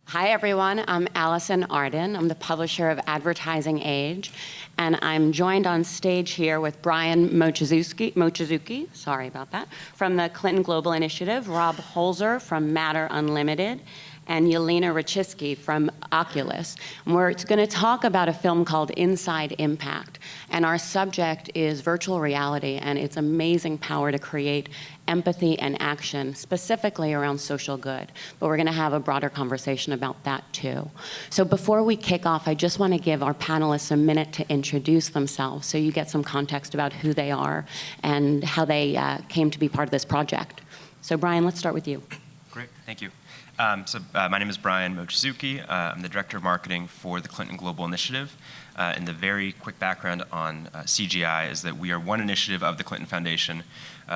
Hi, everyone. I'm Allison Arden. I'm the publisher of Advertising Age, and I'm joined on stage here with Brian Mochizuki, sorry about that, from the Clinton Global Initiative, Rob Holzer from Matter Unlimited, and Yelena Rachiski from Oculus. And we're going to talk about a film called Inside Impact. And our subject is virtual reality and its amazing power to create empathy and action, specifically around social good. But we're going to have a broader conversation about that too. So before we kick off, I just want to give our panelists a minute to introduce themselves so you get some context about who they are and how they came to be part of this project. So Brian, let's start with you. Great, thank you. My name is Brian Mochizuki. I'm the Director of Marketing for the Clinton Global Initiative. And the very quick background on CGI is that we are one initiative of the Clinton Foundation.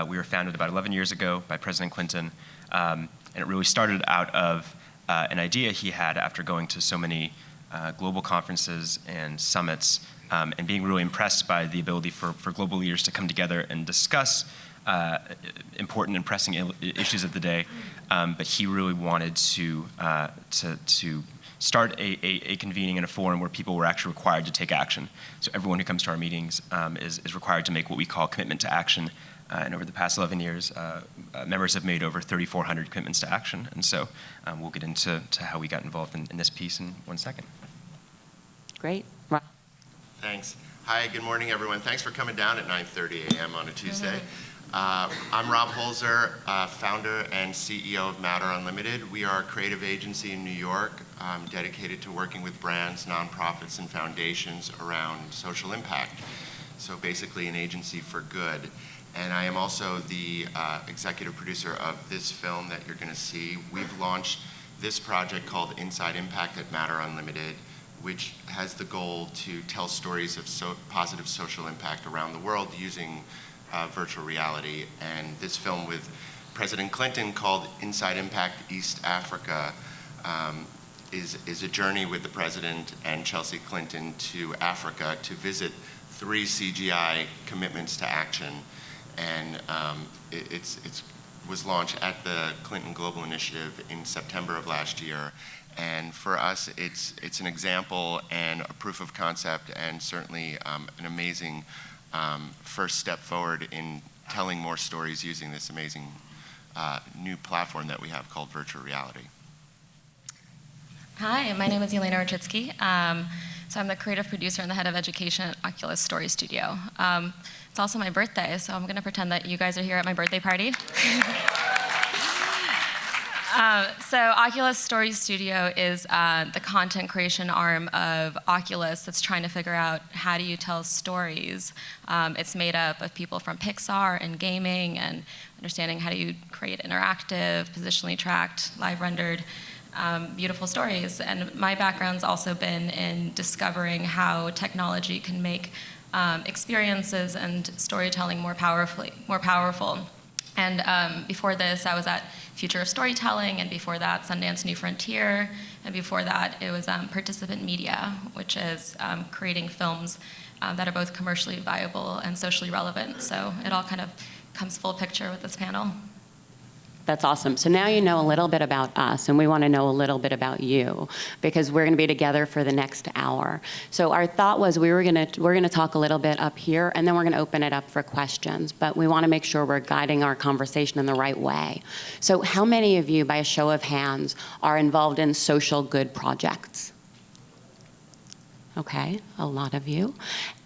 We were founded about 11 years ago by President Clinton. And it really started out of an idea he had after going to so many global conferences and summits and being really impressed by the ability for global leaders to come together and discuss important and pressing issues of the day, but he really wanted to start a convening in a forum where people were actually required to take action. So everyone who comes to our meetings is required to make what we call commitment to action. And over the past 11 years, members have made over 3,400 commitments to action. And so we'll get into how we got involved in this piece in 1 second. Great. Thanks. Hi, good morning, everyone. Thanks for coming down at 9:30 a.m. on a Tuesday. I'm Rob Holzer, founder and CEO of Matter Unlimited. We are a creative agency in New York dedicated to working with brands, nonprofits, and foundations around social impact. So basically an agency for good. And I am also the executive producer of this film that you're going to see. We've launched this project called Inside Impact at Matter Unlimited, which has the goal to tell stories of positive social impact around the world using virtual reality. And this film with President Clinton called Inside Impact East Africa is a journey with the president and Chelsea Clinton to Africa to visit 3 CGI commitments to action. And it was launched at the Clinton Global Initiative in September of last year. And for us, it's an example and a proof of concept and certainly an amazing first step forward in telling more stories using this amazing new platform that we have called virtual reality. Hi, my name is Yelena Rachiski. So I'm the creative producer and the head of education at Oculus Story Studio. It's also my birthday, so I'm going to pretend that you guys are here at my birthday party. So Oculus Story Studio is the content creation arm of Oculus that's trying to figure out how do you tell stories. It's made up of people from Pixar and gaming and understanding how do you create interactive, positionally tracked, live rendered, beautiful stories. And my background's also been in discovering how technology can make experiences and storytelling more powerful. And before this, I was at Future of Storytelling, and before that, Sundance New Frontier, and before that, it was Participant Media, which is creating films that are both commercially viable and socially relevant. So it all kind of comes full picture with this panel. That's awesome. So now you know a little bit about us, and we want to know a little bit about you, because we're going to be together for the next hour. So our thought was we're going to talk a little bit up here, and then we're going to open it up for questions. But we want to make sure we're guiding our conversation in the right way. So how many of you, by a show of hands, are involved in social good projects? Okay, a lot of you.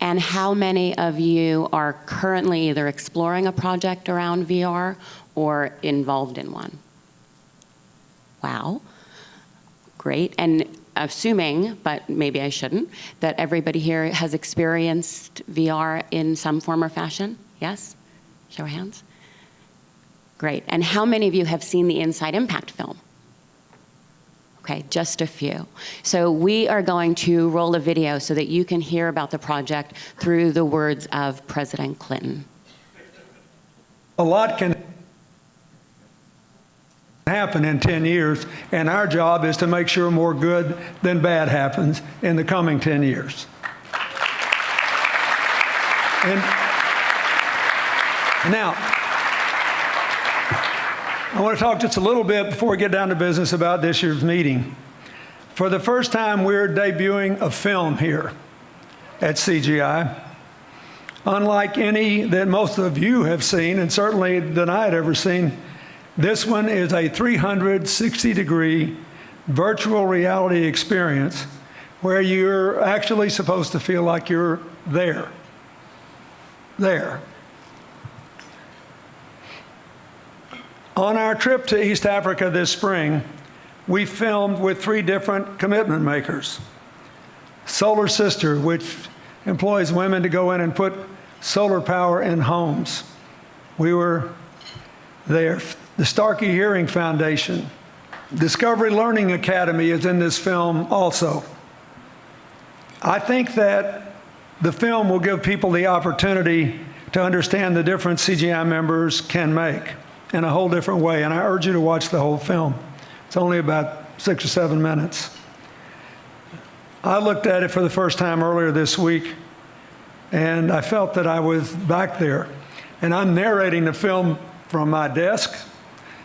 And how many of you are currently either exploring a project around VR or involved in one? Wow, great. And assuming, but maybe I shouldn't, that everybody here has experienced VR in some form or fashion? Yes? Show of hands. Great. And how many of you have seen the Inside Impact film? Okay, just a few. So we are going to roll a video so that you can hear about the project through the words of President Clinton. A lot can happen in 10 years, and our job is to make sure more good than bad happens in the coming 10 years. And now, I want to talk just a little bit before we get down to business about this year's meeting. For the first time, we're debuting a film here at CGI. Unlike any that most of you have seen, and certainly that I had ever seen, this one is a 360-degree virtual reality experience where you're actually supposed to feel like you're there. On our trip to East Africa this spring, we filmed with 3 different commitment makers. Solar Sister, which employs women to go in and put solar power in homes. We were there. The Starkey Hearing Foundation. Discovery Learning Academy is in this film also. I think that the film will give people the opportunity to understand the difference CGI members can make in a whole different way, and I urge you to watch the whole film. It's only about 6 or 7 minutes. I looked at it for the first time earlier this week, and I felt that I was back there. And I'm narrating the film from my desk,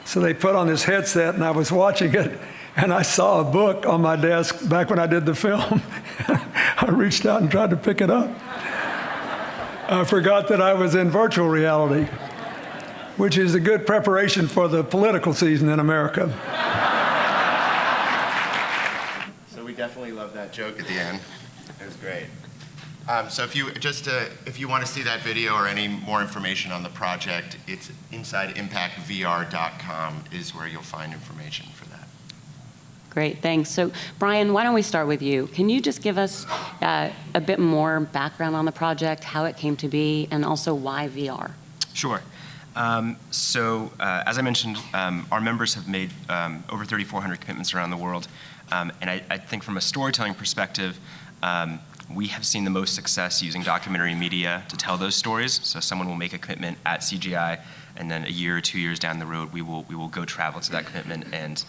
so they put on this headset, and I was watching it, and I saw a book on my desk back when I did the film. I reached out and tried to pick it up. I forgot that I was in virtual reality, which is a good preparation for the political season in America. So we definitely love that joke at the end. It was great. So if you want to see that video or any more information on the project, it's insideimpactvr.com is where you'll find information for that. Great, thanks. So Brian, why don't we start with you? Can you just give us a bit more background on the project, how it came to be, and also why VR? Sure. As I mentioned, our members have made over 3,400 commitments around the world. And I think from a storytelling perspective, we have seen the most success using documentary media to tell those stories. So someone will make a commitment at CGI, and then a year or 2 years down the road, we will go travel to that commitment and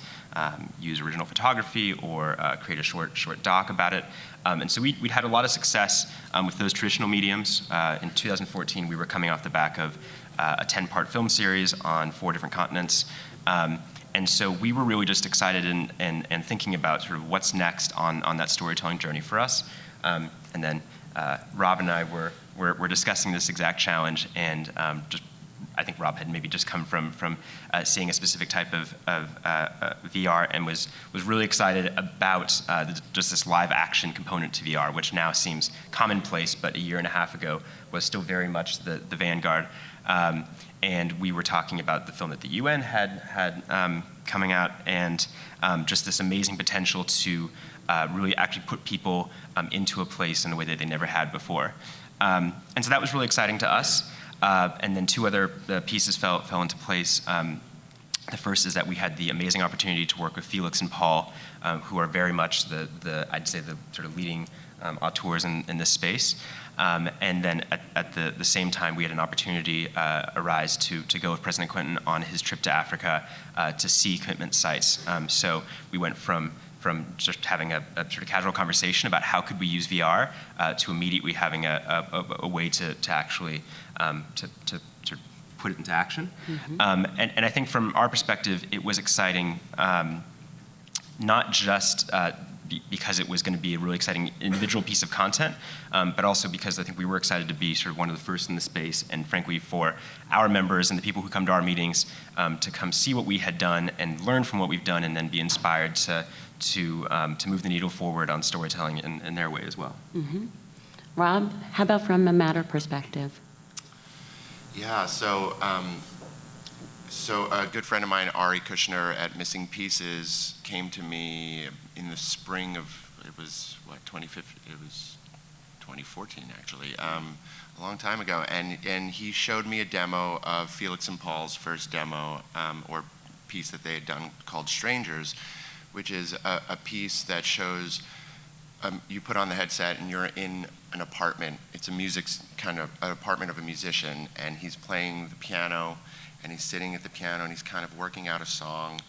use original photography or create a short doc about it. And so we'd had a lot of success with those traditional mediums. In 2014, we were coming off the back of a 10-part film series on 4 different continents. And so we were really just excited and thinking about sort of what's next on that storytelling journey for us. And then Rob and I were discussing this exact challenge, and I think Rob had maybe just come from seeing a specific type of VR and was really excited about just this live action component to VR, which now seems commonplace, but a year and a half ago was still very much the vanguard. And we were talking about the film that the UN had coming out, and just this amazing potential to really actually put people into a place in a way that they never had before. And so that was really exciting to us. And then 2 other pieces fell into place. The first is that we had the amazing opportunity to work with Felix and Paul, who are very much I'd say the sort of leading auteurs in this space. And then at the same time, we had an opportunity arise to go with President Clinton on his trip to Africa to see commitment sites. So we went from just having a sort of casual conversation about how could we use VR to immediately having a way to actually to put it into action. Mm-hmm. And I think from our perspective, it was exciting, not just because it was going to be a really exciting individual piece of content, but also because I think we were excited to be sort of one of the first in the space, and frankly for our members and the people who come to our meetings to come see what we had done and learn from what we've done, and then be inspired to move the needle forward on storytelling in their way as well. Mm-hmm. Rob, how about from a Matter perspective? Yeah, so a good friend of mine, Ari Kushner at Missing Pieces, came to me in the spring of, it was 2014 actually, a long time ago, and he showed me a demo of Felix and Paul's first demo, or piece that they had done called Strangers, which is a piece that shows you put on the headset and you're in an apartment. It's a music kind of an apartment of a musician, and he's playing the piano, and he's sitting at the piano, and he's kind of working out a song,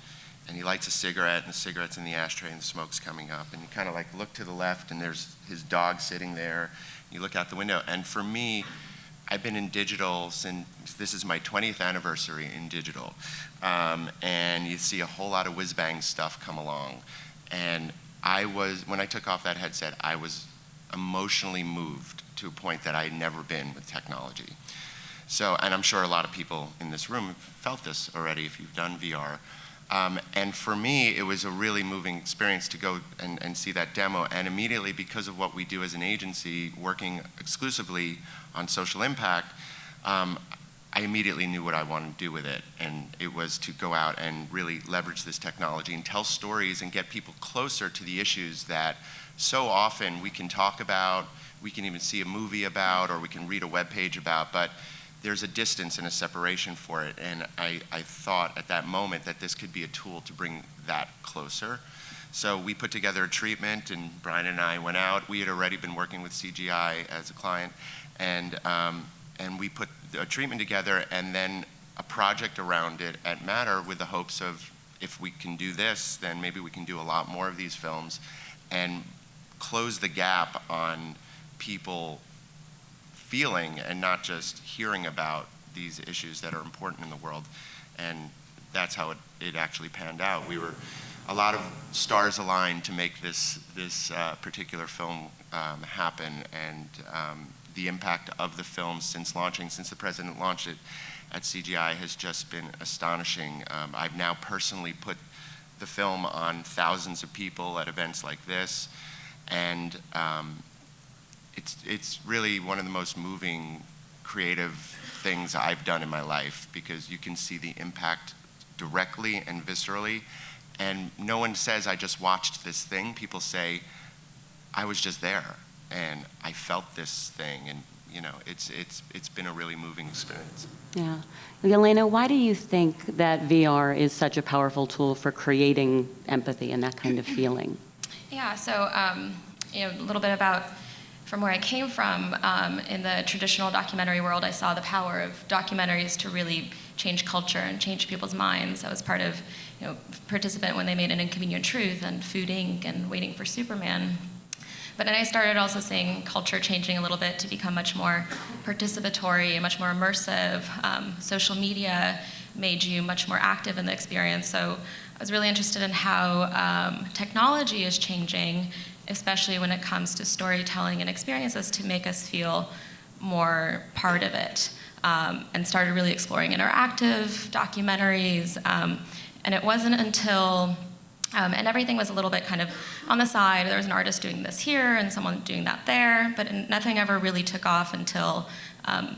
and he lights a cigarette, and the cigarette's in the ashtray, and the smoke's coming up, and you kind of like look to the left, and there's his dog sitting there. You look out the window, and for me, I've been in digital since, this is my 20th anniversary in digital, and you see a whole lot of whiz-bang stuff come along, and when I took off that headset, I was emotionally moved to a point that I had never been with technology. So, and I'm sure a lot of people in this room have felt this already if you've done VR. And for me, it was a really moving experience to go and see that demo. And immediately, because of what we do as an agency, working exclusively on social impact, I immediately knew what I wanted to do with it. And it was to go out and really leverage this technology and tell stories and get people closer to the issues that so often we can talk about, we can even see a movie about, or we can read a web page about, but there's a distance and a separation for it. And I thought at that moment that this could be a tool to bring that closer. So we put together a treatment, and Brian and I went out. We had already been working with CGI as a client, and we put a treatment together and then a project around it at Matter with the hopes of, if we can do this, then maybe we can do a lot more of these films and close the gap on people feeling and not just hearing about these issues that are important in the world. And that's how it actually panned out. A lot of stars aligned to make this particular film happen, and the impact of the film since the president launched it at CGI has just been astonishing. I've now personally put the film on thousands of people at events like this, and it's really one of the most moving, creative things I've done in my life, because you can see the impact directly and viscerally. And no one says, I just watched this thing. People say, I was just there and I felt this thing. And it's been a really moving experience. Yeah. Elena, why do you think that VR is such a powerful tool for creating empathy and that kind of feeling? Yeah, so a little bit about from where I came from. In the traditional documentary world, I saw the power of documentaries to really change culture and change people's minds. I was part of, participant when they made An Inconvenient Truth and Food Inc. and Waiting for Superman. But then I started also seeing culture changing a little bit to become much more participatory and much more immersive. Social media made you much more active in the experience. So I was really interested in how technology is changing, especially when it comes to storytelling and experiences, to make us feel more part of it. And started really exploring interactive documentaries. And it wasn't until, and everything was a little bit kind of on the side. There was an artist doing this here and someone doing that there, but nothing ever really took off until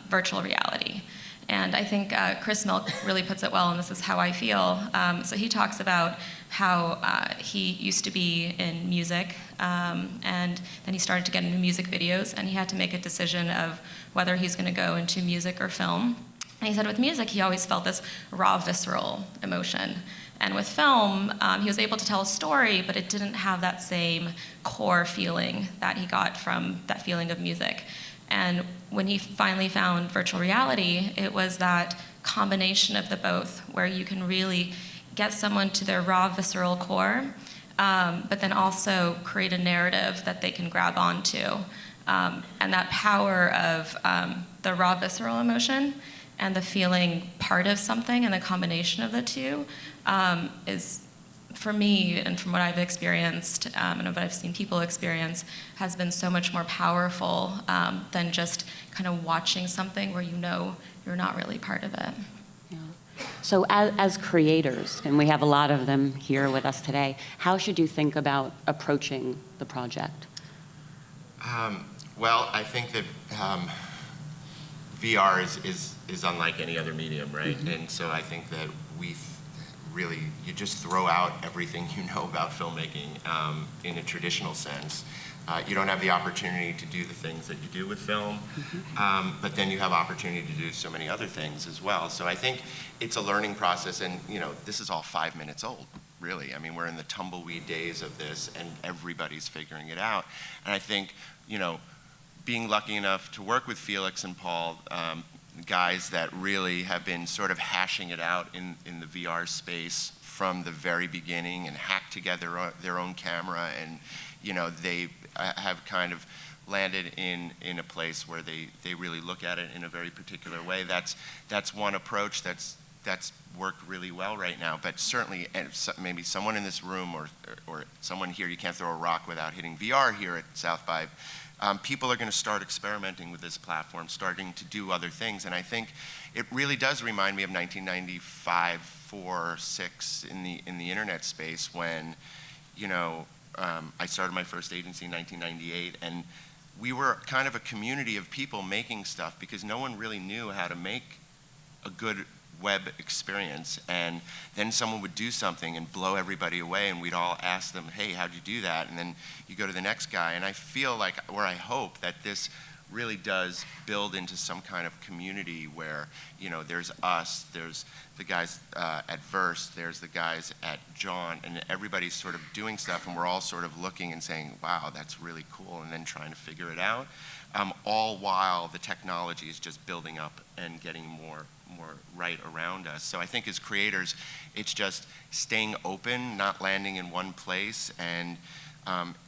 virtual reality. And I think Chris Milk really puts it well, and this is how I feel. So he talks about how he used to be in music, and then he started to get into music videos, and he had to make a decision of whether he's going to go into music or film. And he said with music, he always felt this raw, visceral emotion. And with film, he was able to tell a story, but it didn't have that same core feeling that he got from that feeling of music. And when he finally found virtual reality, it was that combination of the both, where you can really get someone to their raw, visceral core, but then also create a narrative that they can grab onto. And that power of the raw, visceral emotion and the feeling part of something, and the combination of the two is, for me, and from what I've experienced, and what I've seen people experience, has been so much more powerful than just kind of watching something where you're not really part of it. Yeah. So as creators, and we have a lot of them here with us today, how should you think about approaching the project? Well, I think that VR is unlike any other medium, right? Mm-hmm. And so I think that you just throw out everything you know about filmmaking in a traditional sense. You don't have the opportunity to do the things that you do with film, but then you have opportunity to do so many other things as well. So I think it's a learning process, and this is all 5 minutes old, really. I mean, we're in the tumbleweed days of this, and everybody's figuring it out. And I think, being lucky enough to work with Felix and Paul, guys that really have been sort of hashing it out in the VR space from the very beginning, and hacked together their own camera, and they have kind of landed in a place where they really look at it in a very particular way. That's one approach that's that's worked really well right now. But certainly, and maybe someone in this room or someone here, you can't throw a rock without hitting VR here at South by. People are going to start experimenting with this platform, starting to do other things. And I think it really does remind me of 1995, 4, 6 in the internet space when, you know, I started my first agency in 1998, and we were kind of a community of people making stuff because no one really knew how to make a good web experience. And then someone would do something and blow everybody away, and we'd all ask them, hey, how'd you do that? And then you go to the next guy. And I feel like, or I hope that this really does build into some kind of community where, you know, there's us, there's the guys at Verse, there's the guys at John, and everybody's sort of doing stuff, and we're all sort of looking and saying, wow, that's really cool, and then trying to figure it out, all while the technology is just building up and getting more right around us. So I think as creators, it's just staying open, not landing in one place, and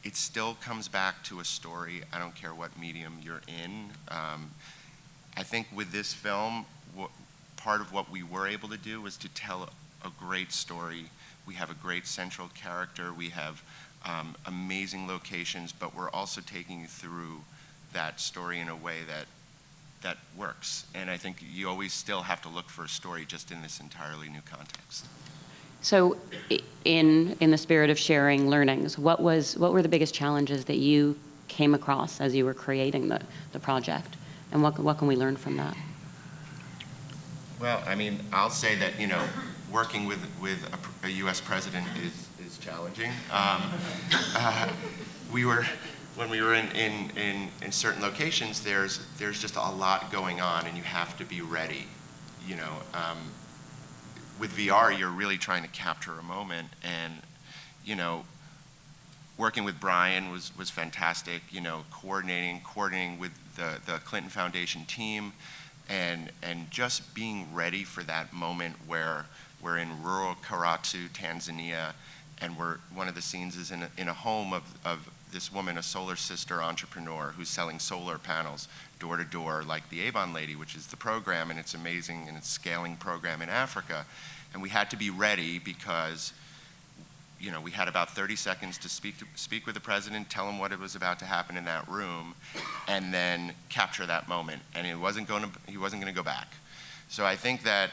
it still comes back to a story. I don't care what medium you're in. I think with this film, part of what we were able to do was to tell a great story. We have a great central character. We have amazing locations, but we're also taking you through that story in a way that works. And I think you always still have to look for a story just in this entirely new context. So in the spirit of sharing learnings, what were the biggest challenges that you came across as you were creating the project? And what can we learn from that? Well, I mean, I'll say that, you know, working with a U.S. president is challenging. When we were in certain locations, there's just a lot going on, and you have to be ready. You know, with VR, you're really trying to capture a moment, and, you know, working with Brian was fantastic. You know, coordinating with the Clinton Foundation team, and just being ready for that moment where we're in rural Karatu, Tanzania, and one of the scenes is in a home of this woman, a solar sister entrepreneur who's selling solar panels door to door, like the Avon Lady, which is the program, and it's amazing, and it's scaling program in Africa. And we had to be ready because, you know, we had about 30 seconds to speak with the president, tell him what it was about to happen in that room, and then capture that moment. And he wasn't going to go back. So I think that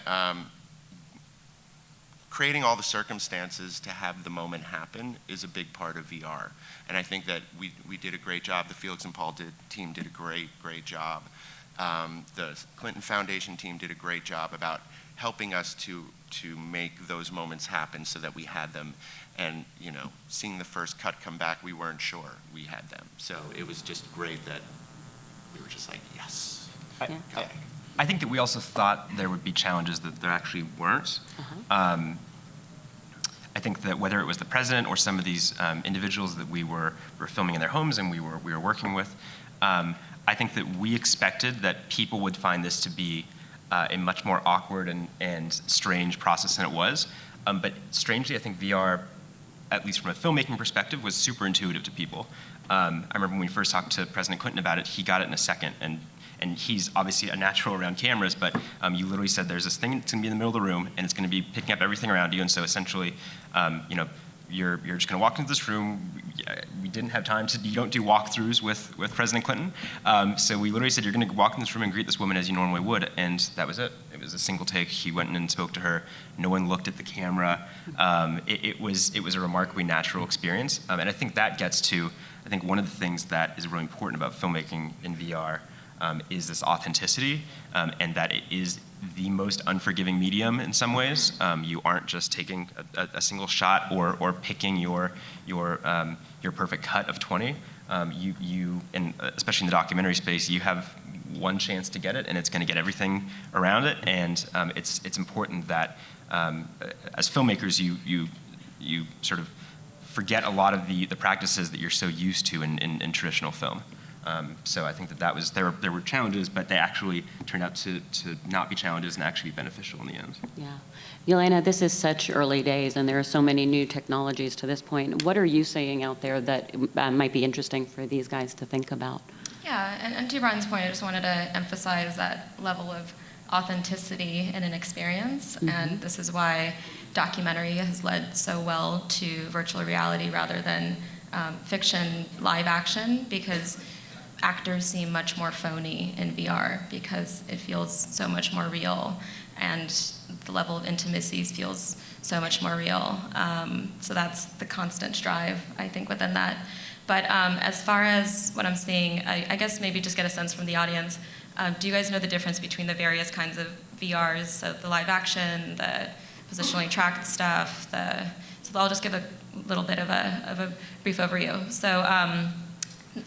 creating all the circumstances to have the moment happen is a big part of VR. And I think that we did a great job. The Felix and Paul team did a great job. The Clinton Foundation team did a great job about helping us to make those moments happen so that we had them. And, you know, seeing the first cut come back, we weren't sure we had them. So it was just great that we were just like, yes. Yeah. I think that we also thought there would be challenges that there actually weren't. I think that whether it was the president or some of these individuals that we were filming in their homes and we were working with, I think that we expected that people would find this to be a much more awkward and strange process than it was. But strangely, I think VR, at least from a filmmaking perspective, was super intuitive to people. I remember when we first talked to President Clinton about it, he got it in a second. And he's obviously a natural around cameras, but you literally said there's this thing that's going to be in the middle of the room, and it's going to be picking up everything around you. And so essentially, you know, you're just going to walk into this room. We didn't have time to. You don't do walkthroughs with President Clinton. So we literally said you're going to walk in this room and greet this woman as you normally would, and that was it. It was a single take. He went in and spoke to her. No one looked at the camera. It was a remarkably natural experience, and I think that gets to. I think one of the things that is really important about filmmaking in VR. Is this authenticity, and that it is the most unforgiving medium in some ways. You aren't just taking a single shot or picking your perfect cut of 20. And especially in the documentary space, you have one chance to get it, and it's going to get everything around it. And it's important that as filmmakers, you sort of forget a lot of the practices that you're so used to in traditional film. So I think that was there were challenges, but they actually turned out to not be challenges and actually be beneficial in the end. Yeah. Yelena, this is such early days, and there are so many new technologies to this point. What are you seeing out there that might be interesting for these guys to think about? Yeah, and to Brian's point, I just wanted to emphasize that level of authenticity in an experience, and this is why documentary has led so well to virtual reality rather than fiction live action, because actors seem much more phony in VR because it feels so much more real, and the level of intimacy feels so much more real. So that's the constant strive, I think, within that. But as far as what I'm seeing, I guess maybe just get a sense from the audience. Do you guys know the difference between the various kinds of VRs, so the live action, the positionally tracked stuff, so I'll just give a little bit of a brief overview. So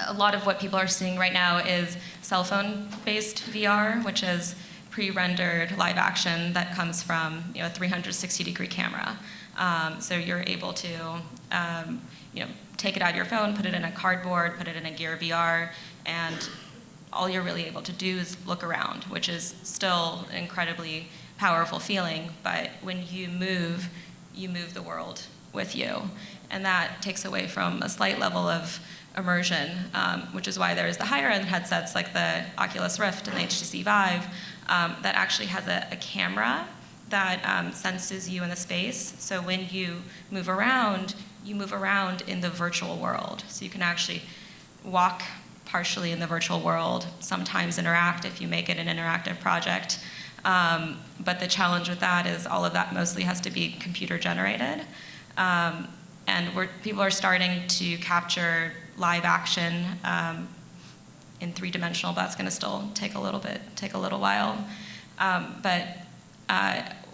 a lot of what people are seeing right now is cell phone-based VR, which is pre-rendered live action that comes from a 360-degree camera. So you're able to take it out of your phone, put it in a cardboard, put it in a Gear VR, and all you're really able to do is look around, which is still an incredibly powerful feeling, but when you move the world with you. And that takes away from a slight level of immersion, which is why there's the higher end headsets like the Oculus Rift and the HTC Vive that actually has a camera that senses you in the space. So when you move around in the virtual world. So you can actually walk partially in the virtual world, sometimes interact if you make it an interactive project. But the challenge with that is all of that mostly has to be computer generated. And people are starting to capture live action in three-dimensional, but that's going to still take a little while. But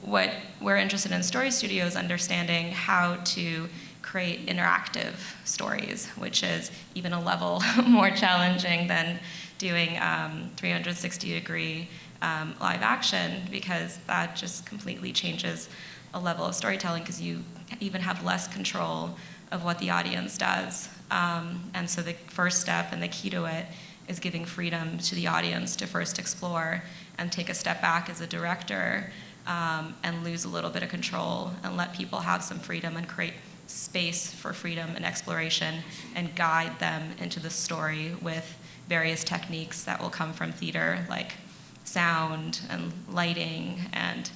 what we're interested in Story Studio is understanding how to create interactive stories, which is even a level more challenging than doing 360-degree live action, because that just completely changes a level of storytelling, because you even have less control of what the audience does. And so the first step and the key to it is giving freedom to the audience to first explore and take a step back as a director and lose a little bit of control and let people have some freedom and create space for freedom and exploration and guide them into the story with various techniques that will come from theater, like sound and lighting, and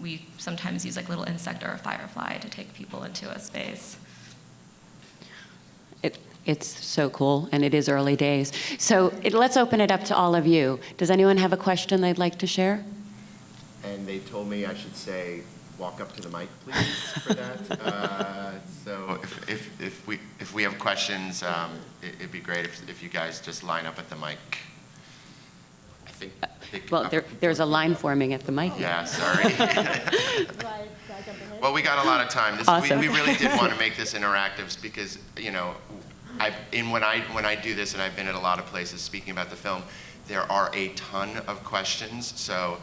we sometimes use like a little insect or a firefly to take people into a space. It's so cool, and it is early days. So let's open it up to all of you. Does anyone have a question they'd like to share? And they told me I should say, walk up to the mic, please, for that. So if we have questions, it'd be great if you guys just line up at the mic. I think. Well, there's a line forming at the mic. Yeah, sorry. Well, we got a lot of time. Awesome. We really did want to make this interactive because, when I do this, and I've been at a lot of places speaking about the film, there are a ton of questions. So,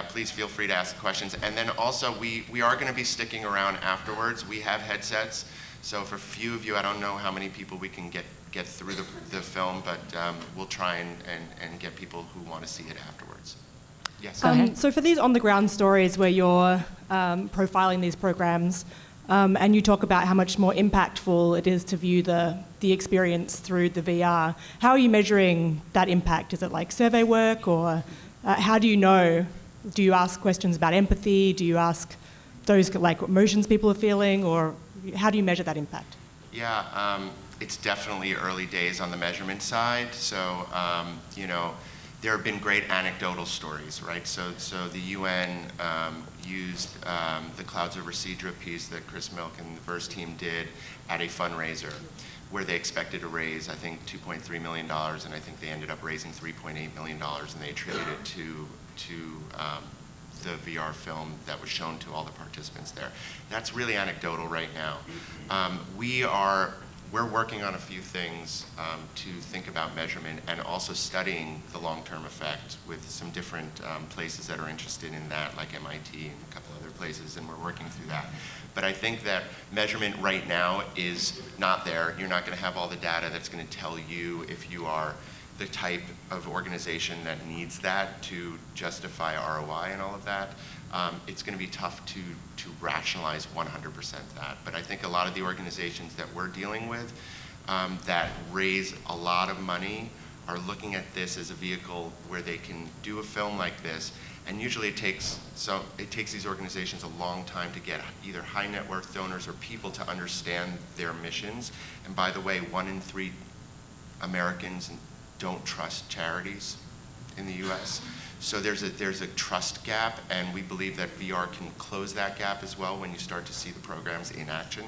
please feel free to ask questions. And then also, we are going to be sticking around afterwards. We have headsets. So for a few of you, I don't know how many people we can get through the film, but we'll try and get people who want to see it afterwards. Yes. So for these on-the-ground stories where you're profiling these programs, and you talk about how much more impactful it is to view the experience through the VR, how are you measuring that impact? Is it like survey work, or how do you know? Do you ask questions about empathy? Do you ask those like emotions people are feeling, or how do you measure that impact? Yeah, it's definitely early days on the measurement side. So, there have been great anecdotal stories, right? So the UN used the Clouds Over Cedra piece that Chris Milk and the Verse team did at a fundraiser where they expected to raise, I think, $2.3 million, and I think they ended up raising $3.8 million, and they attributed it to the VR film that was shown to all the participants there. That's really anecdotal right now. We're working on a few things to think about measurement and also studying the long-term effect with some different places that are interested in that, like MIT and a couple other places, and we're working through that. But I think that measurement right now is not there. You're not going to have all the data that's going to tell you if you are the type of organization that needs that to justify ROI and all of that. It's going to be tough to rationalize 100% that. But I think a lot of the organizations that we're dealing with that raise a lot of money are looking at this as a vehicle where they can do a film like this. And usually it takes these organizations a long time to get either high net worth donors or people to understand their missions. And by the way, 1 in 3 Americans don't trust charities in the US. So there's a trust gap, and we believe that VR can close that gap as well when you start to see the programs in action.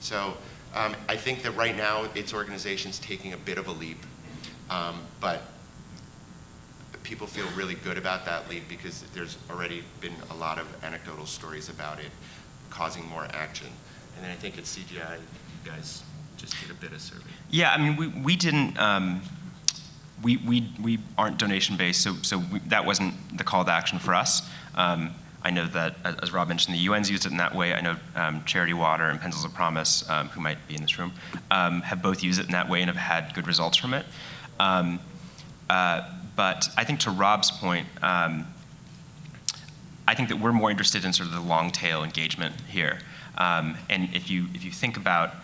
So I think that right now it's organizations taking a bit of a leap, but people feel really good about that leap because there's already been a lot of anecdotal stories about it causing more action. And then I think at CGI, you guys just did a bit of survey. Yeah, I mean, we didn't. We aren't donation-based, so that wasn't the call to action for us. I know that, as Rob mentioned, the UN's used it in that way. I know Charity Water and Pencils of Promise, who might be in this room, have both used it in that way and have had good results from it. But I think to Rob's point, I think that we're more interested in sort of the long tail engagement here. And if you think about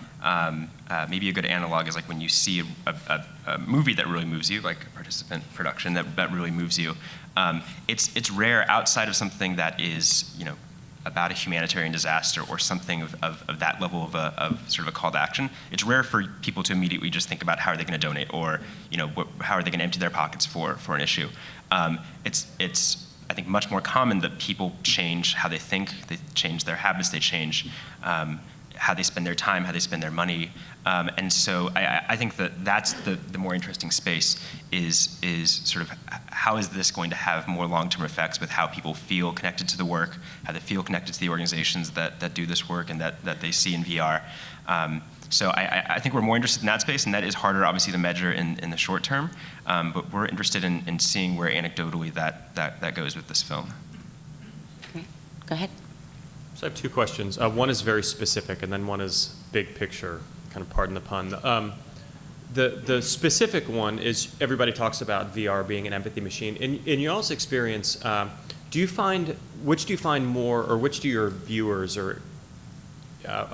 maybe a good analog is like when you see a movie that really moves you, like a participant production that really moves you. It's rare outside of something that is, you know, about a humanitarian disaster or something of that level of sort of a call to action. It's rare for people to immediately just think about how are they going to donate or, you know, how are they going to empty their pockets for an issue. It's I think much more common that people change how they think, they change their habits, they change how they spend their time, how they spend their money. And so I think that that's the more interesting space is sort of how is this going to have more long-term effects with how people feel connected to the work, how they feel connected to the organizations that do this work and that they see in VR. So I think we're more interested in that space, and that is harder obviously to measure in the short term, but we're interested in seeing where anecdotally that goes with this film. Great. Go ahead. So I have 2 questions. One is very specific, and then one is big picture, kind of pardon the pun. The specific one is everybody talks about VR being an empathy machine. In y'all's experience, which do you find more, or which do your viewers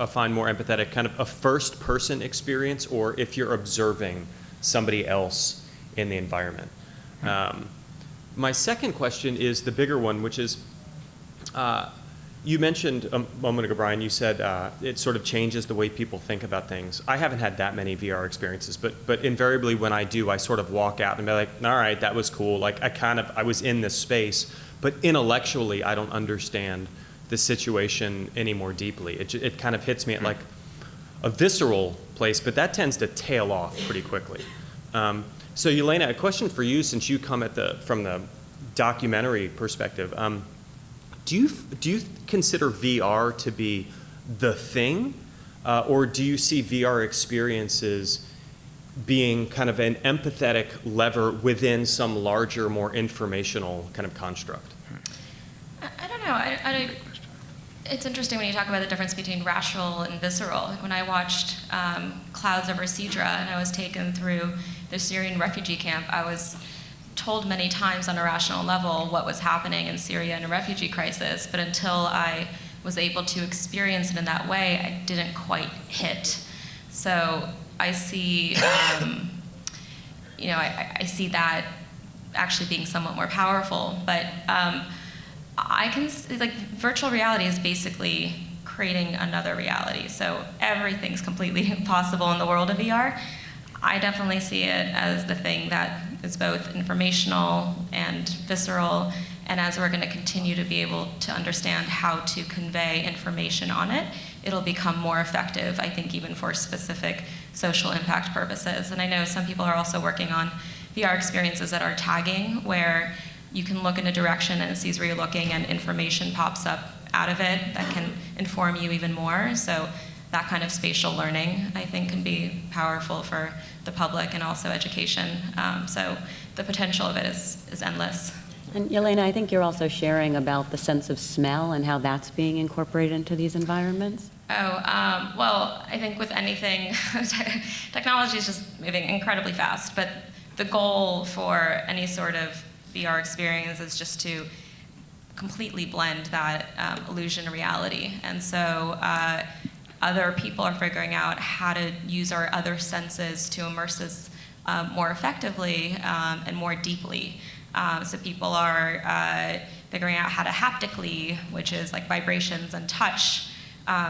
find more empathetic, kind of a first-person experience, or if you're observing somebody else in the environment? My second question is the bigger one, which is, you mentioned a moment ago, Brian, you said it sort of changes the way people think about things. I haven't had that many VR experiences, but invariably when I do, I sort of walk out and be like, all right, that was cool. Like I was in this space, but intellectually I don't understand the situation any more deeply. It kind of hits me at like a visceral place, but that tends to tail off pretty quickly. So Yelena, a question for you, since you come from the documentary perspective. Do you consider VR to be the thing, or do you see VR experiences being kind of an empathetic lever within some larger, more informational kind of construct? I don't know. It's interesting when you talk about the difference between rational and visceral. When I watched Clouds Over Sidra and I was taken through the Syrian refugee camp, I was told many times on a rational level what was happening in Syria in a refugee crisis, but until I was able to experience it in that way, I didn't quite hit. So I see, I see that actually being somewhat more powerful, but virtual reality is basically creating another reality. So everything's completely possible in the world of VR. I definitely see it as the thing that is both informational and visceral, and as we're going to continue to be able to understand how to convey information on it, it'll become more effective, I think, even for specific social impact purposes. And I know some people are also working on VR experiences that are tagging, where you can look in a direction and it sees where you're looking and information pops up out of it that can inform you even more. So that kind of spatial learning, I think, can be powerful for the public and also education. So the potential of it is endless. And Yelena, I think you're also sharing about the sense of smell and how that's being incorporated into these environments. Well, I think with anything, technology is just moving incredibly fast, but the goal for any sort of VR experience is just to completely blend that illusion and reality. And so other people are figuring out how to use our other senses to immerse us more effectively and more deeply. So people are figuring out how to haptically, which is like vibrations and touch.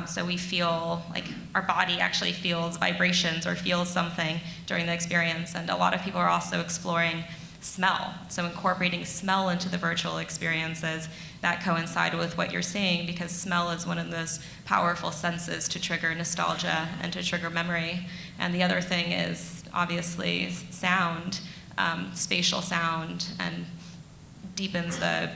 So we feel like our body actually feels vibrations or feels something during the experience. And a lot of people are also exploring smell. So incorporating smell into the virtual experiences that coincide with what you're seeing, because smell is one of those powerful senses to trigger nostalgia and to trigger memory. And the other thing is obviously sound, spatial sound, and deepens a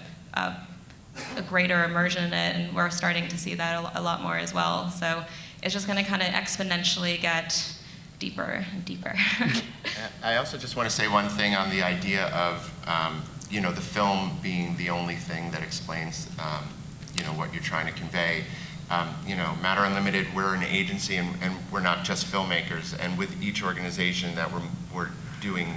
greater immersion in it, and we're starting to see that a lot more as well. So it's just going to kind of exponentially get deeper and deeper. I also just want to say one thing on the idea of the film being the only thing that explains what you're trying to convey. Matter Unlimited, we're an agency, and we're not just filmmakers. And with each organization that we're doing,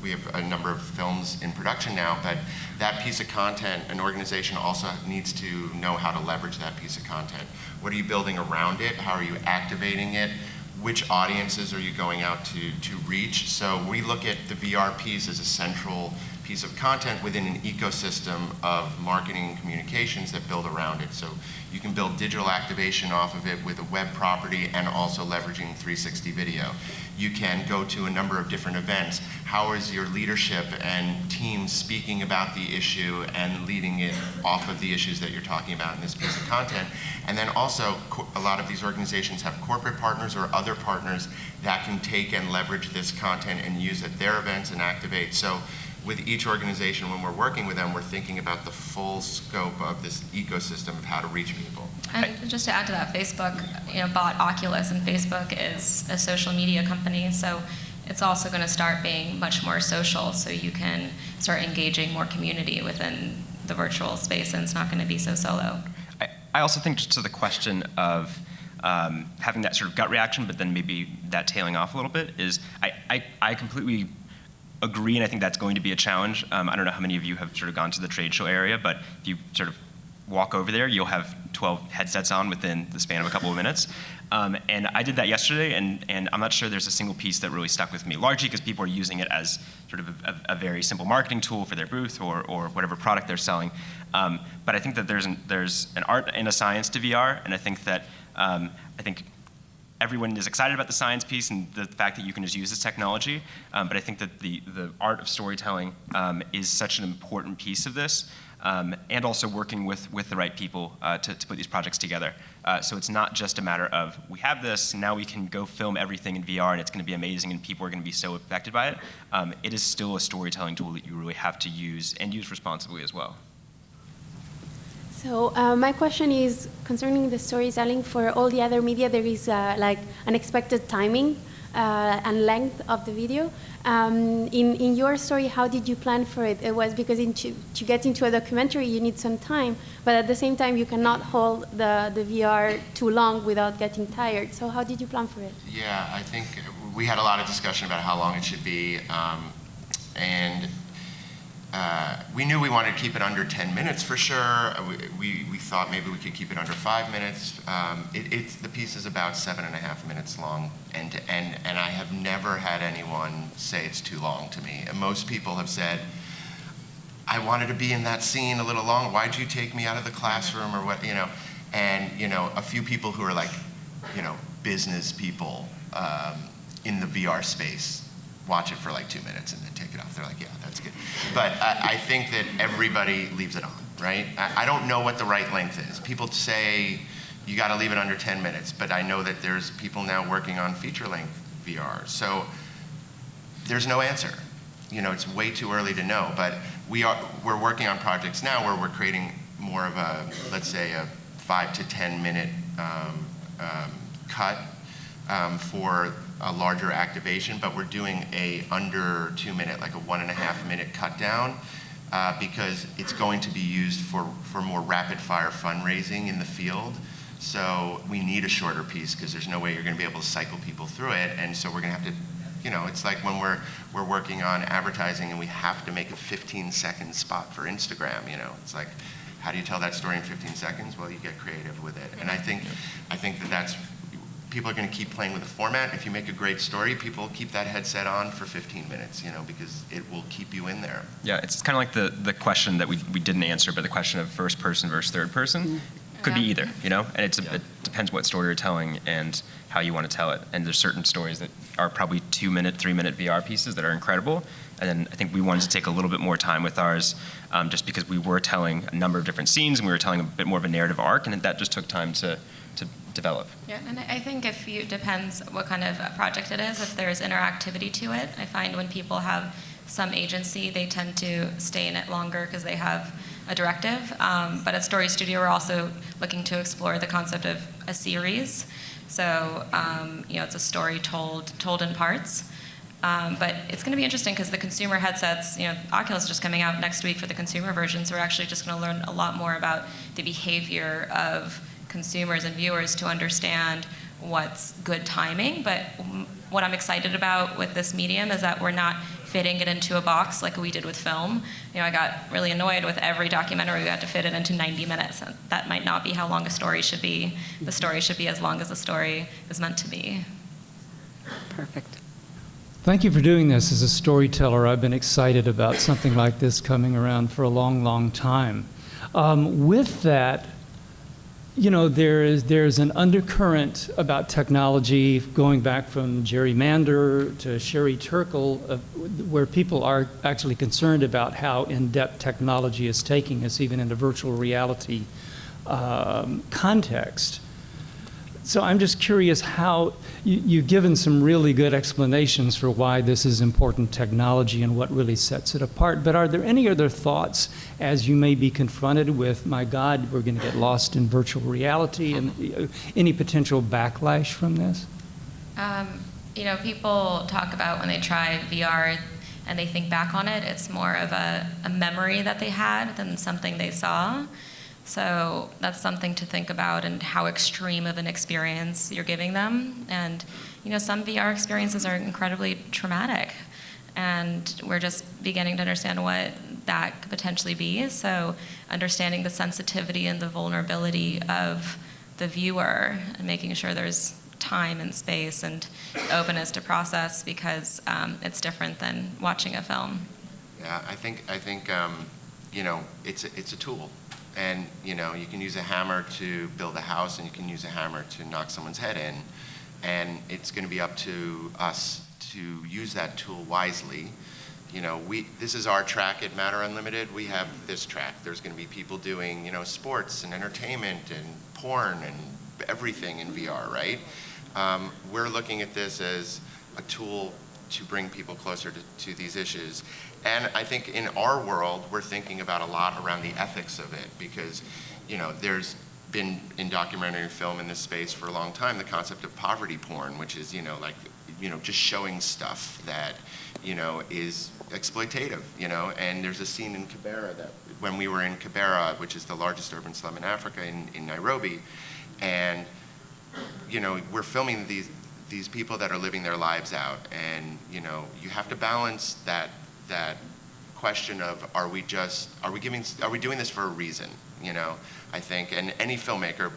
we have a number of films in production now, but that piece of content, an organization also needs to know how to leverage that piece of content. What are you building around it? How are you activating it? Which audiences are you going out to reach? So we look at the VR piece as a central piece of content within an ecosystem of marketing and communications that build around it. So you can build digital activation off of it with a web property and also leveraging 360 video. You can go to a number of different events. How is your leadership and team speaking about the issue and leading it off of the issues that you're talking about in this piece of content? And then also, a lot of these organizations have corporate partners or other partners that can take and leverage this content and use at their events and activate. So with each organization, when we're working with them, we're thinking about the full scope of this ecosystem of how to reach people. And just to add to that, Facebook, bought Oculus, and Facebook is a social media company, so it's also going to start being much more social, so you can start engaging more community within the virtual space, and it's not going to be so solo. I also think, just to the question of having that sort of gut reaction, but then maybe that tailing off a little bit, is I completely agree, and I think that's going to be a challenge. I don't know how many of you have sort of gone to the trade show area, but if you sort of walk over there, you'll have 12 headsets on within the span of a couple of minutes. And I did that yesterday, and I'm not sure there's a single piece that really stuck with me, largely because people are using it as sort of a very simple marketing tool for their booth or whatever product they're selling. But I think that there's an art and a science to VR, and I think that everyone is excited about the science piece and the fact that you can just use this technology, but I think that the art of storytelling is such an important piece of this, and also working with the right people to put these projects together. So it's not just a matter of, we have this, now we can go film everything in VR and it's going to be amazing and people are going to be so affected by it. It is still a storytelling tool that you really have to use, and use responsibly as well. So my question is concerning the storytelling. For all the other media, there is like an expected timing and length of the video. In your story, how did you plan for it? It was because to get into a documentary, you need some time, but at the same time, you cannot hold the VR too long without getting tired. So how did you plan for it? Yeah, I think we had a lot of discussion about how long it should be, and we knew we wanted to keep it under 10 minutes for sure. We thought maybe we could keep it under 5 minutes. The piece is about 7.5 minutes long end to end, and I have never had anyone say it's too long to me. And most people have said, I wanted to be in that scene a little longer. Why'd you take me out of the classroom or what, And, a few people who are like, business people in the VR space watch it for like 2 minutes and then take it off. They're like, yeah, that's good. But I think that everybody leaves it on, right? I don't know what the right length is. People say you got to leave it under 10 minutes, but I know that there's people now working on feature-length VR. So there's no answer. It's way too early to know, but we're working on projects now where we're creating more of a, let's say, a 5 to 10 minute cut for a larger activation, but we're doing a under 2 minute, like a 1.5 minute cut down, because it's going to be used for more rapid fire fundraising in the field. So we need a shorter piece because there's no way you're going to be able to cycle people through it, and so we're going to have to, it's like when we're working on advertising and we have to make a 15-second spot for Instagram. It's like, how do you tell that story in 15 seconds? Well, you get creative with it, and I think that people are going to keep playing with the format. If you make a great story, people will keep that headset on for 15 minutes, because it will keep you in there. Yeah, it's kind of like the question that we didn't answer, but the question of first person versus third person could be either, and it depends what story you're telling and how you want to tell it. And there's certain stories that are probably 2-minute, 3-minute VR pieces that are incredible. And then I think we wanted to take a little bit more time with ours, just because we were telling a number of different scenes and we were telling a bit more of a narrative arc, and that just took time to develop. Yeah, and I think it depends what kind of project it is. If there's interactivity to it, I find when people have some agency, they tend to stay in it longer because they have a directive. But at Story Studio, we're also looking to explore the concept of a series. So, it's a story told in parts. But it's going to be interesting because the consumer headsets, Oculus is just coming out next week for the consumer version, so we're actually just going to learn a lot more about the behavior of consumers and viewers to understand what's good timing. But what I'm excited about with this medium is that we're not fitting it into a box like we did with film. I got really annoyed with every documentary we had to fit it into 90 minutes. And that might not be how long a story should be. The story should be as long as the story is meant to be. Perfect. Thank you for doing this. As a storyteller, I've been excited about something like this coming around for a long, long time. With that, there's an undercurrent about technology going back from Jerry Mander to Sherry Turkle, where people are actually concerned about how in-depth technology is taking us, even in a virtual reality context. So I'm just curious how you've given some really good explanations for why this is important technology and what really sets it apart. But are there any other thoughts as you may be confronted with, my God, we're going to get lost in virtual reality, and any potential backlash from this? People talk about when they try VR and they think back on it, it's more of a memory that they had than something they saw. So that's something to think about, and how extreme of an experience you're giving them. And some VR experiences are incredibly traumatic, and we're just beginning to understand what that could potentially be. So understanding the sensitivity and the vulnerability of the viewer, and making sure there's time and space and openness to process, because it's different than watching a film. Yeah, I think it's a tool. And, you can use a hammer to build a house, and you can use a hammer to knock someone's head in. And it's going to be up to us to use that tool wisely. This is our track at Matter Unlimited. We have this track. There's going to be people doing, sports and entertainment and porn and everything in VR, right? We're looking at this as a tool to bring people closer to these issues. And I think in our world, we're thinking about a lot around the ethics of it, because, there's been in documentary film in this space for a long time the concept of poverty porn, which is, just showing stuff that, is exploitative, and there's a scene in Kibera that when we were in Kibera, which is the largest urban slum in Africa, in Nairobi, and, we're filming these people that are living their lives out, and, you have to balance that question of are we doing this for a reason, I think, and any filmmaker,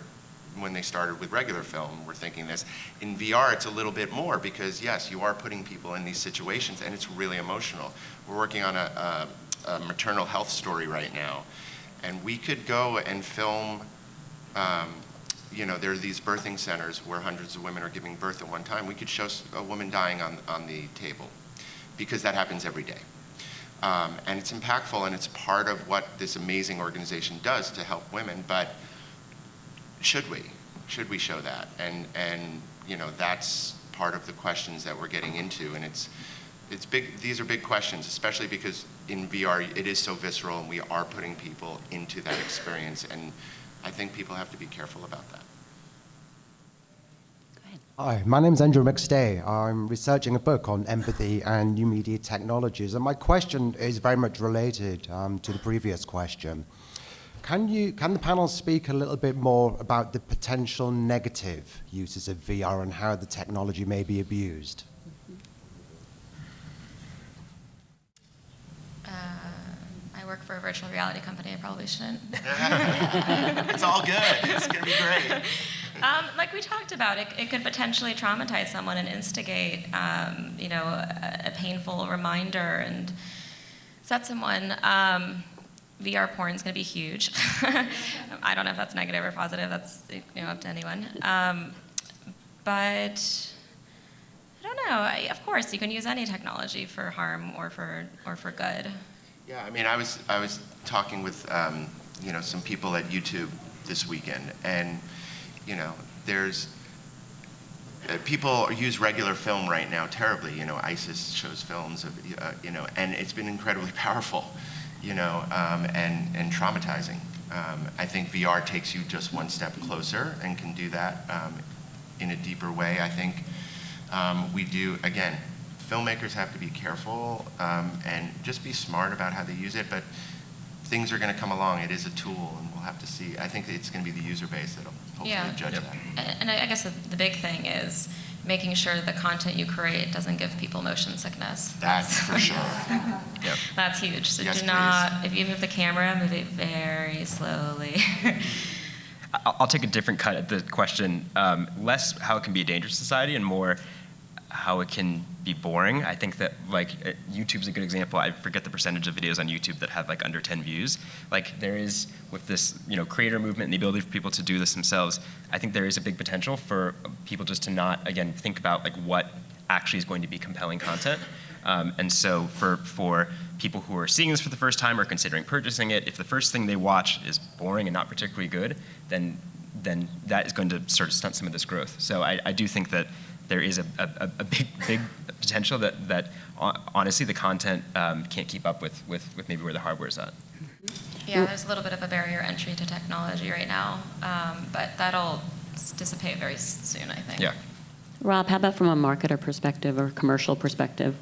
when they started with regular film, were thinking this. In VR, it's a little bit more, because yes, you are putting people in these situations, and it's really emotional. We're working on a maternal health story right now, and we could go and film, there are these birthing centers where hundreds of women are giving birth at one time. We could show a woman dying on the table, because that happens every day. And it's impactful, and it's part of what this amazing organization does to help women. But should we show that? And that's part of the questions that we're getting into. And it's big. These are big questions, especially because in VR it is so visceral, and we are putting people into that experience. And I think people have to be careful about that. Hi, my name is Andrew McStay. I'm researching a book on empathy and new media technologies, and my question is very much related to the previous question. Can the panel speak a little bit more about the potential negative uses of VR and how the technology may be abused? I work for a virtual reality company. I probably shouldn't. It's all good. It's going to be great. Like we talked about, it could potentially traumatize someone and instigate, a painful reminder and set someone. VR porn is going to be huge. I don't know if that's negative or positive. That's up to anyone. But I don't know. Of course, you can use any technology for harm or for good. Yeah, I mean, I was talking with some people at YouTube this weekend, and there's people use regular film right now terribly. ISIS shows films of and it's been incredibly powerful, and traumatizing. I think VR takes you just one step closer and can do that in a deeper way. I think we do, again, filmmakers have to be careful and just be smart about how they use it, but things are going to come along. It is a tool, and we'll have to see. I think it's going to be the user base that'll hopefully judge that. And I guess the big thing is making sure the content you create doesn't give people motion sickness. That's for sure. Yep. That's huge. So Yes, do not, if you move the camera, move it very slowly. I'll take a different cut at the question, less how it can be a dangerous society and more how it can be boring. I think that YouTube's a good example. I forget the percentage of videos on YouTube that have under 10 views. There is, with this creator movement and the ability for people to do this themselves, I think there is a big potential for people just to not, again, think about what actually is going to be compelling content. And so for people who are seeing this for the first time or considering purchasing it, if the first thing they watch is boring and not particularly good, then that is going to sort of stunt some of this growth. So I do think that there is a big potential that honestly the content can't keep up with maybe where the hardware is at. Yeah, there's a little bit of a barrier entry to technology right now, but that'll dissipate very soon, I think. Yeah. Rob, how about from a marketer perspective or commercial perspective?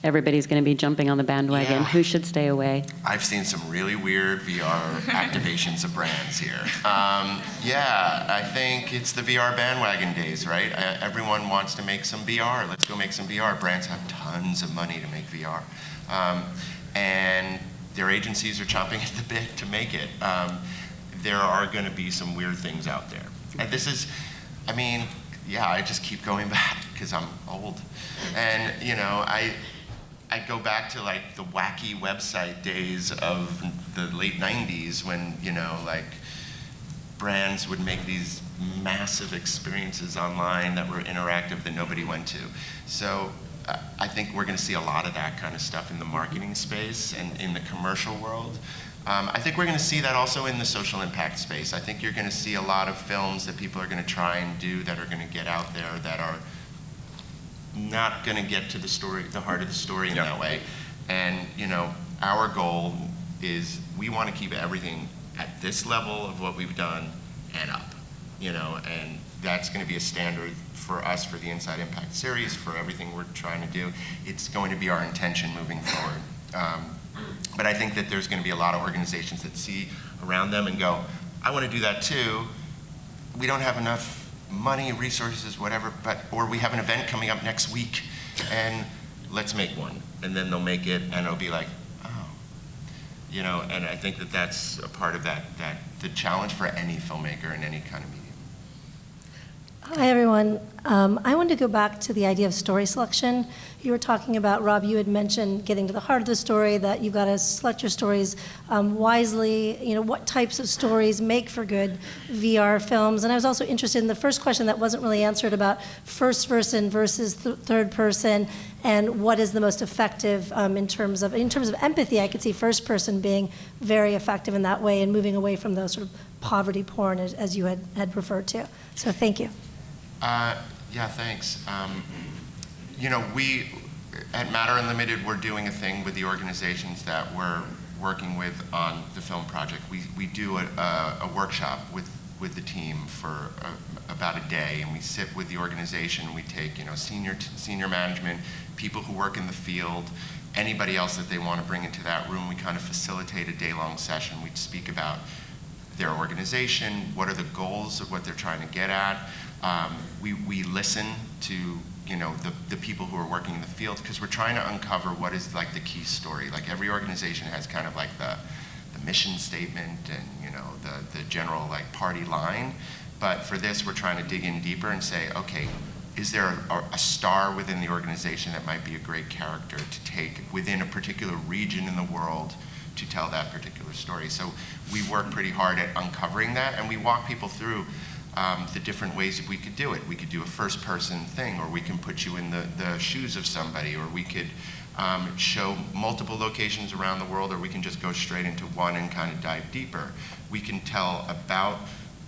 Everybody's going to be jumping on the bandwagon. Yeah. Who should stay away? I've seen some really weird VR activations of brands here. I think it's the VR bandwagon days, right? Everyone wants to make some VR. Let's go make some VR. Brands have tons of money to make VR. And their agencies are chomping at the bit to make it. There are going to be some weird things out there. And this is, I just keep going back because I'm old. And, I go back to the wacky website days of the late 90s when, brands would make these massive experiences online that were interactive that nobody went to. So I think we're going to see a lot of that kind of stuff in the marketing space and in the commercial world. I think we're going to see that also in the social impact space. I think you're going to see a lot of films that people are going to try and do that are going to get out there that are not going to get to the story, the heart of the story in that way. And, our goal is we want to keep everything at this level of what we've done and up, and that's going to be a standard for us for the Inside Impact series, for everything we're trying to do. It's going to be our intention moving forward. But I think that there's going to be a lot of organizations that see around them and go, I want to do that too. We don't have enough money, resources, whatever, or we have an event coming up next week, and let's make one. And then they'll make it, and it'll be like, and I think that that's a part of that the challenge for any filmmaker in any kind of medium. Hi, everyone. I wanted to go back to the idea of story selection. You were talking about, Rob, you had mentioned getting to the heart of the story, that you've got to select your stories wisely, what types of stories make for good VR films. And I was also interested in the first question that wasn't really answered about first person versus third person, and what is the most effective in terms of empathy. I could see first person being very effective in that way and moving away from those sort of poverty porn as you had referred to. So thank you. Thanks. We at Matter Unlimited, we're doing a thing with the organizations that we're working with on the film project. We do a workshop with the team for about a day, and we sit with the organization. We take senior management, people who work in the field, anybody else that they want to bring into that room. We kind of facilitate a day-long session. We speak about their organization, what are the goals of what they're trying to get at. We listen to the people who are working in the field, because we're trying to uncover what is the key story. Every organization has kind of the mission statement and the general party line, But for this, we're trying to dig in deeper and say, okay, is there a star within the organization that might be a great character to take within a particular region in the world to tell that particular story? So we work pretty hard at uncovering that, and we walk people through the different ways that we could do it. We could do a first-person thing, or we can put you in the shoes of somebody, or we could show multiple locations around the world, or we can just go straight into one and kind of dive deeper. We can tell about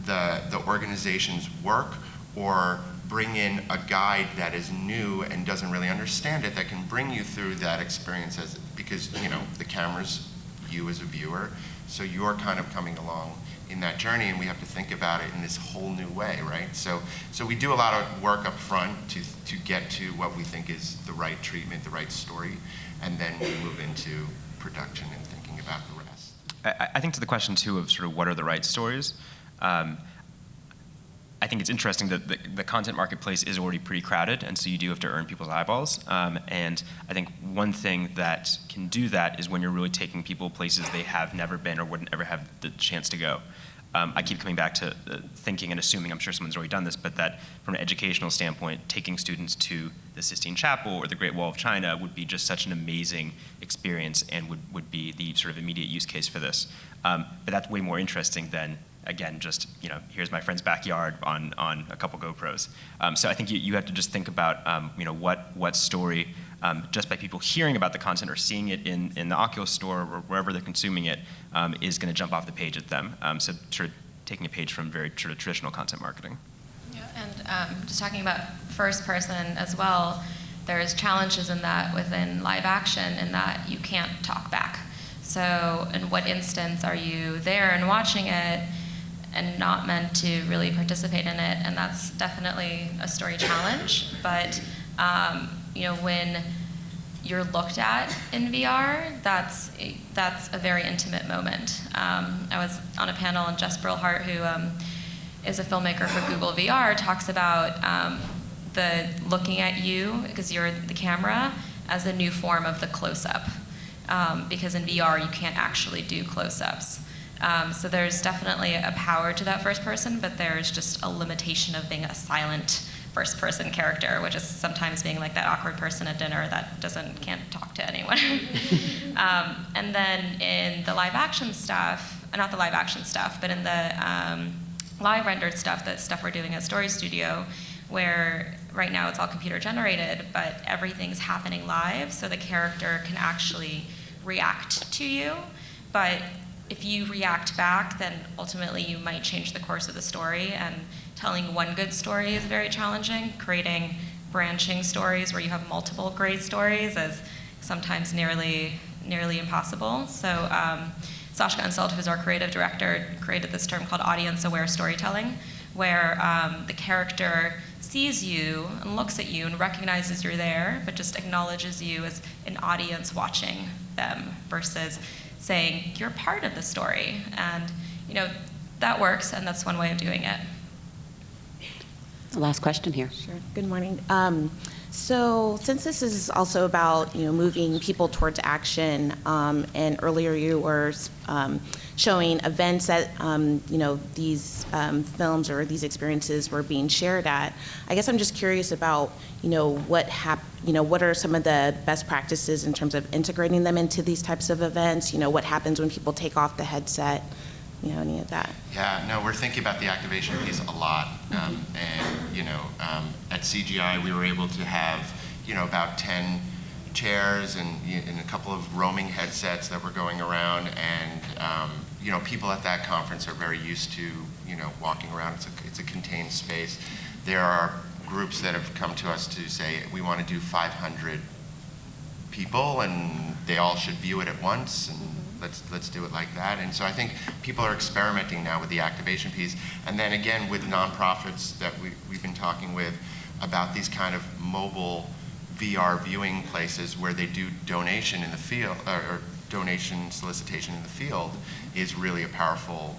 the organization's work, or bring in a guide that is new and doesn't really understand it, that can bring you through that experience, because the camera's you as a viewer, so you're kind of coming along in that journey, and we have to think about it in this whole new way, right? So we do a lot of work up front to get to what we think is the right treatment, the right story, and then we move into production and thinking about the rest. I think to the question too of sort of what are the right stories, I think it's interesting that the content marketplace is already pretty crowded, and so you do have to earn people's eyeballs. And I think one thing that can do that is when you're really taking people places they have never been or wouldn't ever have the chance to go. I keep coming back to thinking and assuming, I'm sure someone's already done this, but that from an educational standpoint, taking students to the Sistine Chapel or the Great Wall of China would be just such an amazing experience and would be the sort of immediate use case for this. But that's way more interesting than, again, just, here's my friend's backyard on a couple GoPros. So I think you have to just think about, what story, just by people hearing about the content or seeing it in the Oculus store or wherever they're consuming it, is going to jump off the page at them. So sort of taking a page from very sort of traditional content marketing. Yeah, and just talking about first person as well, there's challenges in that within live action in that you can't talk back. So in what instance are you there and watching it and not meant to really participate in it? And that's definitely a story challenge. But when you're looked at in VR, that's a very intimate moment. I was on a panel, and Jess Brillhart, who is a filmmaker for Google VR, talks about the looking at you, because you're the camera, as a new form of the close-up. Because in VR, you can't actually do close-ups. So there's definitely a power to that first person, but there's just a limitation of being a silent first person character, which is sometimes being like that awkward person at dinner that can't talk to anyone. And then in the live action stuff, not the live action stuff, but in the live rendered stuff, the stuff we're doing at Story Studio, where right now it's all computer generated, but everything's happening live, so the character can actually react to you. But if you react back, then ultimately you might change the course of the story, and telling one good story is very challenging. Creating branching stories where you have multiple great stories is sometimes nearly impossible. So Sascha Unselt, who's our creative director, created this term called audience-aware storytelling, where the character sees you and looks at you and recognizes you're there, but just acknowledges you as an audience watching them versus saying you're part of the story. And that works, and that's one way of doing it. Last question here. Sure. Good morning. So since this is also about moving people towards action, and earlier you were showing events that these films or these experiences were being shared at, I guess I'm just curious about what are some of the best practices in terms of integrating them into these types of events? What happens when people take off the headset? Any of that? Yeah, no, we're thinking about the activation piece a lot. At CGI, we were able to have, about 10 chairs and a couple of roaming headsets that were going around. And, people at that conference are very used to, walking around. It's a contained space. There are groups that have come to us to say, we want to do 500 people, and they all should view it at once. And let's do it like that. And so I think people are experimenting now with the activation piece. And then again, with nonprofits that we've been talking with about these kind of mobile VR viewing places where they do donation in the field, or donation solicitation in the field, is really a powerful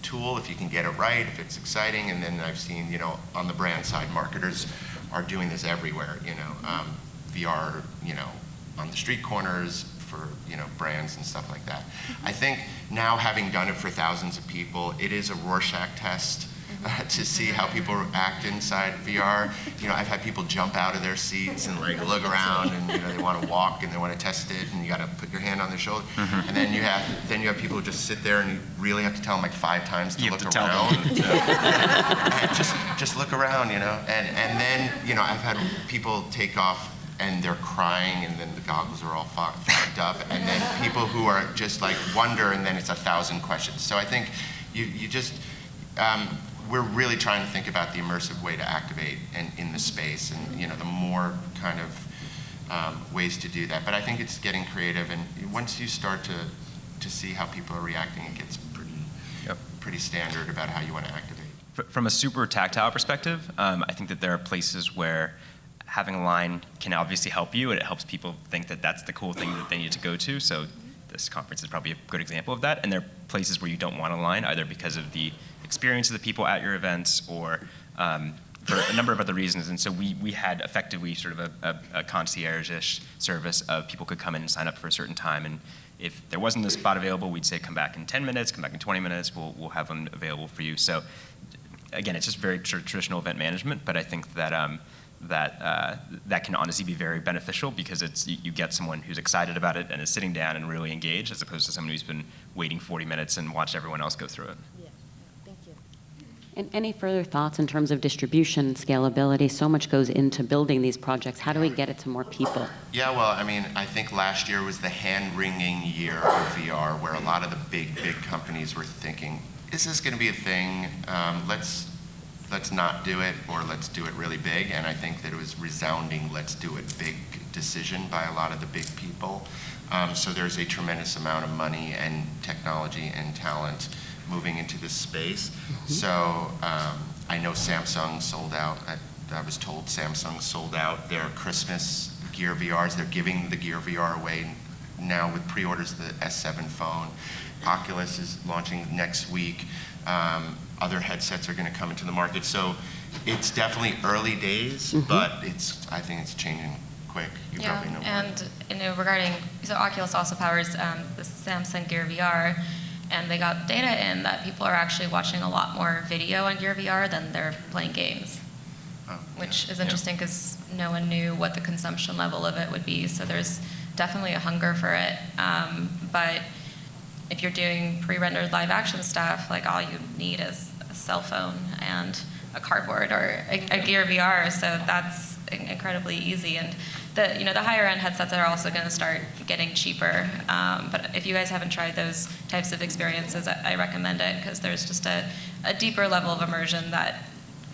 tool if you can get it right, if it's exciting. And then I've seen, on the brand side, marketers are doing this everywhere, VR, on the street corners, for brands and stuff like that. I think now, having done it for thousands of people, it is a Rorschach test to see how people act inside VR. You know, I've had people jump out of their seats and like look around, and you know they want to walk and they want to test it, and you got to put your hand on their shoulder. And then you have people who just sit there, and you really have to tell them like 5 times to look around. And just look around, you know. And then you know I've had people take off and they're crying, and then the goggles are all fogged up, and then people who are just like wonder, and then it's 1,000 questions. So I think you just we're really trying to think about the immersive way to activate in the space, and you know the more kind of ways to do that. But I think it's getting creative, and once you start to see how people are reacting, it gets pretty standard about how you want to activate. From a super tactile perspective, I think that there are places where having a line can obviously help you, and it helps people think that that's the cool thing that they need to go to. So this conference is probably a good example of that. And there are places where you don't want a line, either because of the experience of the people at your events or for a number of other reasons. And so we had effectively sort of a concierge-ish service of people could come in and sign up for a certain time. And if there wasn't a spot available, we'd say come back in 10 minutes, come back in 20 minutes, we'll have them available for you. So again, it's just very traditional event management, but I think that that can honestly be very beneficial because you get someone who's excited about it and is sitting down and really engaged, as opposed to someone who's been waiting 40 minutes and watched everyone else go through it. Yeah, thank you. And any further thoughts in terms of distribution, scalability? So much goes into building these projects. How do we get it to more people? Yeah, well, I mean, I think last year was the hand-wringing year of VR, where a lot of the big companies were thinking, is this going to be a thing? Let's not do it, or let's do it really big. And I think that it was resounding let's do it big decision by a lot of the big people. So there's a tremendous amount of money and technology and talent moving into this space. So I know Samsung sold out. I was told Samsung sold out their Christmas Gear VRs. They're giving the Gear VR away now with pre-orders of the Sxsw phone. Oculus is launching next week. Other headsets are going to come into the market. So it's definitely early days, but I think it's changing quick. You probably know more. And you know, regarding, so Oculus also powers the Samsung Gear VR, and they got data in that people are actually watching a lot more video on Gear VR than they're playing games, which is interesting because no one knew what the consumption level of it would be. So there's definitely a hunger for it. But if you're doing pre-rendered live action stuff, like all you need is a cell phone and a cardboard or a Gear VR, so that's incredibly easy. And the higher end headsets are also going to start getting cheaper. But if you guys haven't tried those types of experiences, I recommend it because there's just a deeper level of immersion that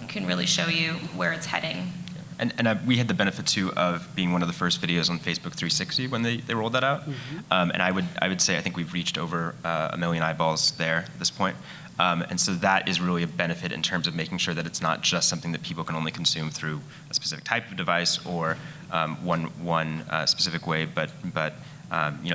can really show you where it's heading. And we had the benefit too of being one of the first videos on Facebook 360 when they rolled that out. And I would say I think we've reached over 1 million eyeballs there at this point. And so that is really a benefit in terms of making sure that it's not just something that people can only consume through a specific type of device or one specific way, but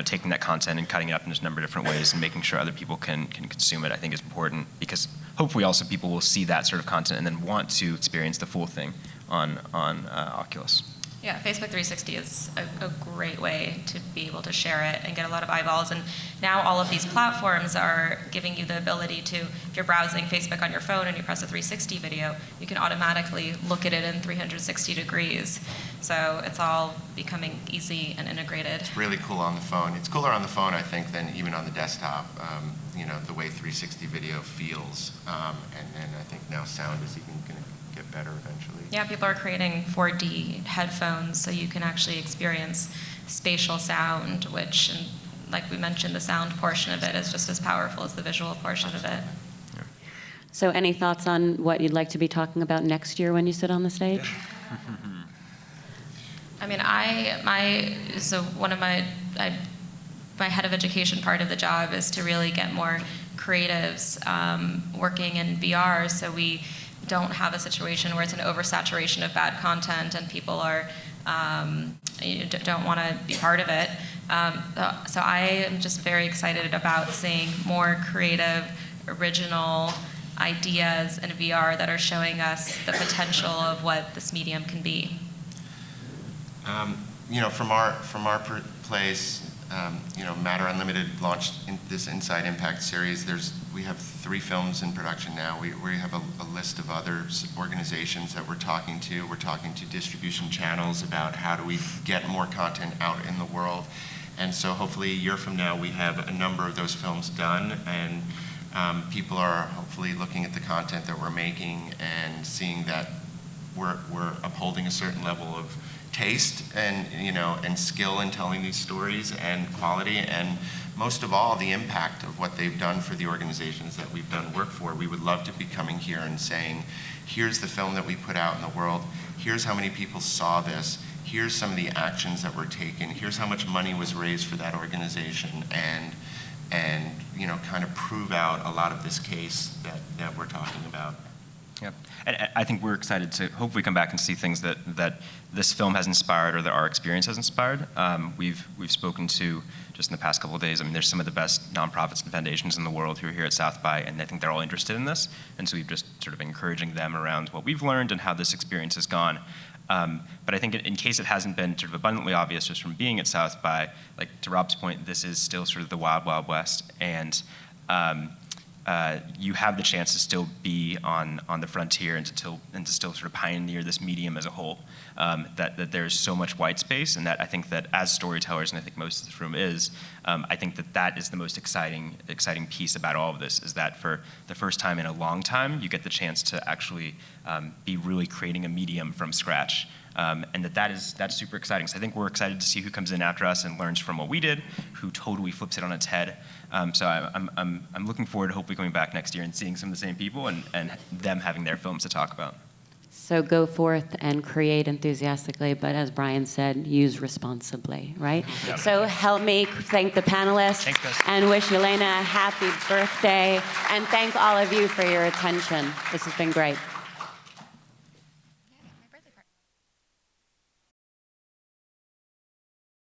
taking that content and cutting it up into a number of different ways and making sure other people can consume it, I think is important, because hopefully also people will see that sort of content and then want to experience the full thing on Oculus. Yeah, Facebook 360 is a great way to be able to share it and get a lot of eyeballs. And now all of these platforms are giving you the ability to, if you're browsing Facebook on your phone and you press a 360 video, you can automatically look at it in 360 degrees. So it's all becoming easy and integrated. It's really cool on the phone. It's cooler on the phone, I think, than even on the desktop. The way 360 video feels. And then I think now sound is even going to get better eventually. Yeah, people are creating 4D headphones so you can actually experience spatial sound, which, like we mentioned, the sound portion of it is just as powerful as the visual portion of it. So any thoughts on what you'd like to be talking about next year when you sit on the stage? I mean, my head of education part of the job is to really get more creatives working in VR, so we don't have a situation where it's an oversaturation of bad content and people are don't want to be part of it. So I am just very excited about seeing more creative, original ideas in VR that are showing us the potential of what this medium can be. From our place, Matter Unlimited launched this Inside Impact series. There's we have 3 films in production now. We have a list of other organizations that we're talking to. We're talking to distribution channels about how do we get more content out in the world. And so hopefully a year from now, we have a number of those films done, and people are hopefully looking at the content that we're making and seeing that we're upholding a certain level of taste and, and skill in telling these stories and quality, and most of all, the impact of what they've done for the organizations that we've done work for. We would love to be coming here and saying, here's the film that we put out in the world, here's how many people saw this, here's some of the actions that were taken, here's how much money was raised for that organization, and kind of prove out a lot of this case that we're talking about. Yep. And I think we're excited to hopefully come back and see things that this film has inspired or that our experience has inspired. We've spoken to, just in the past couple of days, I mean, there's some of the best nonprofits and foundations in the world who are here at South by, and I think they're all interested in this. And so we've just sort of encouraging them around what we've learned and how this experience has gone. But I think in case it hasn't been sort of abundantly obvious just from being at South by, like to Rob's point, this is still sort of the wild, wild west. And you have the chance to still be on the frontier and to still sort of pioneer this medium as a whole. That there's so much white space, and that I think that as storytellers, and I think most of this room is, I think that is the most exciting piece about all of this, is that for the first time in a long time, you get the chance to actually be really creating a medium from scratch. And that's super exciting. So I think we're excited to see who comes in after us and learns from what we did, who totally flips it on its head. So I'm looking forward to hopefully going back next year and seeing some of the same people and them having their films to talk about. So go forth and create enthusiastically, but as Brian said, use responsibly, right? Yep. So help me thank the panelists. Thanks, guys. And wish Yelena a happy birthday, and thank all of you for your attention. This has been great.